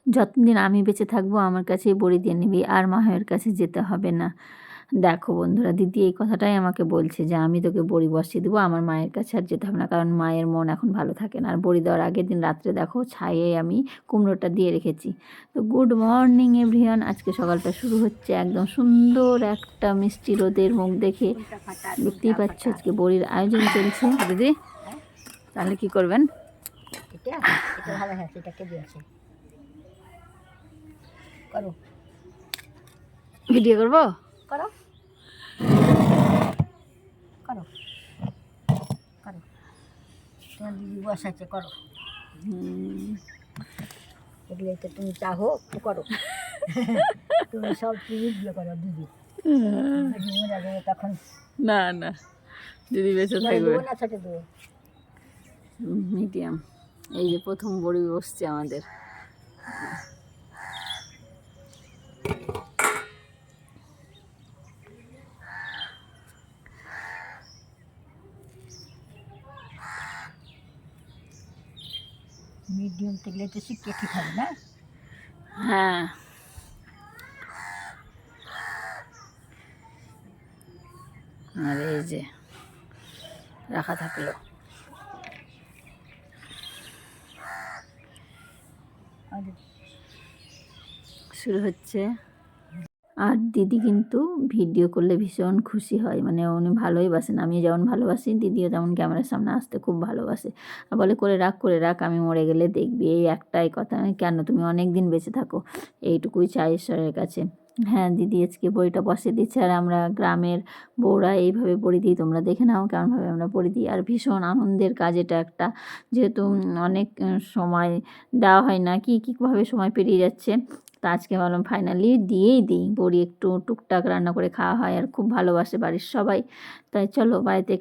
যতদিন আমি বেঁচে থাকবো আমার কাছেই বড়ি দিয়ে নিবি, আর মায়ের কাছে যেতে হবে না। দেখো বন্ধুরা, দিদি এই কথাটাই আমাকে বলছে যে আমি তোকে বড়ি বসিয়ে দেবো, আমার মায়ের কাছে আর যেতে হবে না, কারণ মায়ের মন এখন ভালো থাকে না। আর বড়ি দেওয়ার আগের দিন রাত্রে দেখো ছায়ে আমি কুমড়োটা দিয়ে রেখেছি। তো গুড মর্নিং এভরিওয়ান, আজকে সকালটা শুরু হচ্ছে একদম সুন্দর একটা মিষ্টি রোদের মুখ দেখে। দেখতেই পাচ্ছ আজকে বড়ির আয়োজন চলছে। দিদি তাহলে কি করবেন? ভিডিও করবো? করো করো করো, তোমার দিদি বসাচ্ছে, করো। এগুলো তো তুমি চাহো তো করো। তুমি সব ভিডিও করো দিদি, তখন না না দিদি বেঁচে থাকবে না, ছোট দেবো মিডিয়াম। এই যে প্রথম বড়ি বসছে আমাদের। মিডিয়াম তেলে তো শিখে ঠিক হবে না? হ্যাঁ, আর এই যে রাখা থাকলো। শুরু হচ্ছে। আর দিদি কিন্তু ভিডিও করলে ভীষণ খুশি হয়, মানে উনি ভালোই বাসেন। আমি যেমন ভালোবাসি দিদিও তেমন ক্যামেরার সামনে আসতে খুব ভালোবাসে। আর বলে করে রাখ, আমি মরে গেলে দেখবি, এই একটাই কথা। আমি কেন, তুমি অনেক দিন বেঁচে থাকো, এইটুকুই চাই ঈশ্বরের কাছে। হ্যাঁ, দিদি আজকে বড়িটা বসিয়ে দিচ্ছে, আর আমরা গ্রামের বউরা এইভাবে বড়ি দিই। তোমরা দেখে নাও কেমনভাবে আমরা বড়ি দিই। আর ভীষণ আনন্দের কাজ এটা একটা, যেহেতু অনেক সময় দেওয়া হয় না, কীভাবে সময় পেরিয়ে যাচ্ছে। তো আজকে ভাবলাম ফাইনালি দিয়েই দিই বড়ি, একটু টুকটাক রান্না করে খাওয়া হয়, আর খুব ভালোবাসে বাড়ির সবাই। তাই চলো বাড়িতে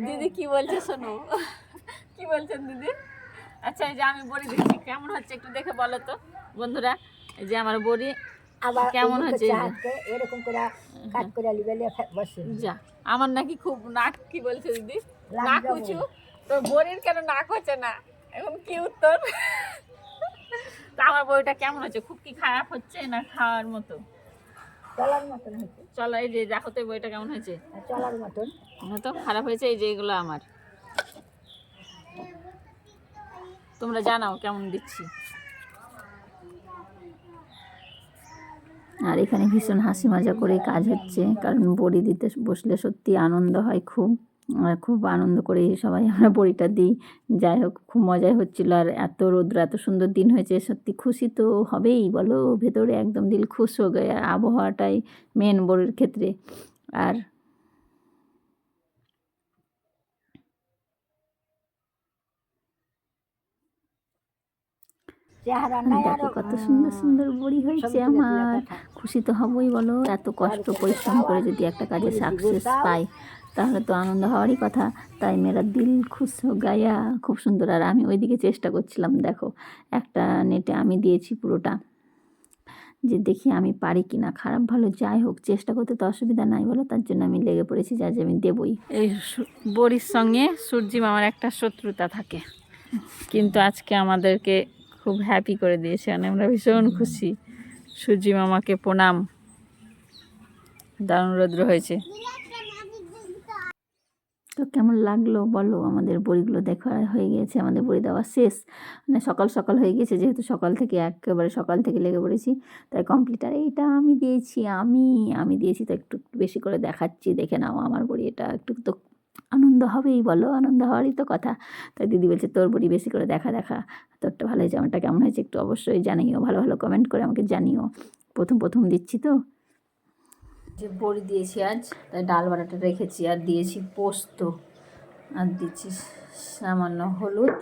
দিদি কি বলছে শোনো। কি বলছেন দিদি? আচ্ছা, এই যে আমি বড়ি দিচ্ছি, কেমন হচ্ছে একটু দেখে বলো তো বন্ধুরা। এই যে আমার বড়ি আবার কেমন হচ্ছে, এরকম করে কাট করে লিবেলে বসে। যা, আমার নাকি খুব নাক, কি বলছে দিদি, নাক উঁচু, তো বড়ির কেন নাক হচ্ছে না? এখন কি উত্তর? তা আমার বড়িটা কেমন হচ্ছে? খুব কি খারাপ হচ্ছে না খাওয়ার মতো? চলার মতন হয়েছে। চলো, এই যে দেখো তো বইটা কেমন হয়েছে? চলার মতন তো খারাপ হয়েছে। এই যে এগুলো আমার, তোমরা জানাও কেমন দিচ্ছি। আর এখানে ভীষণ হাসি মজা করে কাজ হচ্ছে, কারণ বড়ি দিতে বসলে সত্যি আনন্দ হয় খুব। আর খুব আনন্দ করে সবাই আমরা বড়িটা দিই। যাই হোক, খুব মজাই হচ্ছিল। আর এত রৌদ্র, এত সুন্দর দিন হয়েছে, সত্যি খুশি তো হবেই বলো, ভেতরে একদম দিল খুশ হয়ে গেছে। আবহাওয়াটাই মেন বড়ির ক্ষেত্রে। আর দেখো কত সুন্দর সুন্দর বড়ি হয়েছে আমার। খুশি তো হবই বলো, এত কষ্ট পরিশ্রম করে যদি একটা কাজে সাকসেস পাই তাহলে তো আনন্দ হওয়ারই কথা। তাই মেরা দিল খুশ হো গায়া, খুব সুন্দর। আর আমি ওইদিকে চেষ্টা করছিলাম, দেখো একটা নেটে আমি দিয়েছি পুরোটা, যে দেখি আমি পারি কি না। খারাপ ভালো যাই হোক, চেষ্টা করতে তো অসুবিধা নাই বলো, তার জন্য আমি লেগে পড়েছি, যা যে আমি দেবই। এই বড়ির সঙ্গে সূর্যি মামার একটা শত্রুতা থাকে, কিন্তু আজকে আমাদেরকে খুব হ্যাপি করে দিয়েছে, মানে আমরা ভীষণ খুশি। সূর্যি মামাকে প্রণাম, দারুণ রৌদ্র হয়েছে। তো কেমন লাগলো বলো? আমাদের বড়িগুলো দেখা হয়ে গেছে, আমাদের বড়ি দেওয়া শেষ, মানে সকাল সকাল হয়ে গেছে, যেহেতু সকাল থেকে একেবারে সকাল থেকে লেগে পড়েছি, তাই কমপ্লিট। আর এইটা আমি দিয়েছি, আমি দিয়েছি, তো একটু বেশি করে দেখাচ্ছি, দেখে নাও আমার বড়ি। এটা একটু তো আনন্দ হবেই বলো, আনন্দ হওয়ারই তো কথা। তাই দিদি বলছে তোর বড়ি বেশি করে দেখা, তোরটা ভালো হয়েছে, আমারটা কেমন হয়েছে একটু অবশ্যই জানিও, ভালো ভালো কমেন্ট করে আমাকে জানিও। প্রথম দিচ্ছি তো। যে বড়ি দিয়েছি আজ, তাই ডাল বাটাটা রেখেছি, আর দিয়েছি পোস্ত, আর দিচ্ছি সামান্য হলুদ,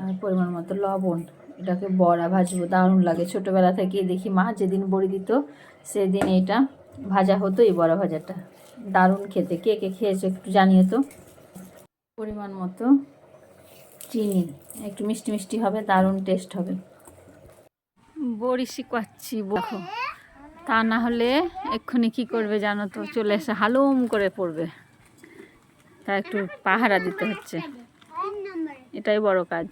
আর পরিমাণ মতো লবণ। এটাকে বড়া ভাজবো, দারুণ লাগে। ছোটোবেলা থেকে দেখি মা যেদিন বড়ি দিত সেদিন এটা ভাজা হতো, এই বড়া ভাজাটা দারুণ খেতে। কে কে খেয়েছো একটু জানিও তো। পরিমাণ মতো চিনি, একটু মিষ্টি মিষ্টি হবে, দারুণ টেস্ট হবে। বড়ি শিখাচ্ছি দেখো, তা না হলে এক্ষুনি কী করবে জানো তো, চলে এসে হালুম করে পড়বে। তা একটু পাহারা দিতে হচ্ছে, এটাই বড় কাজ।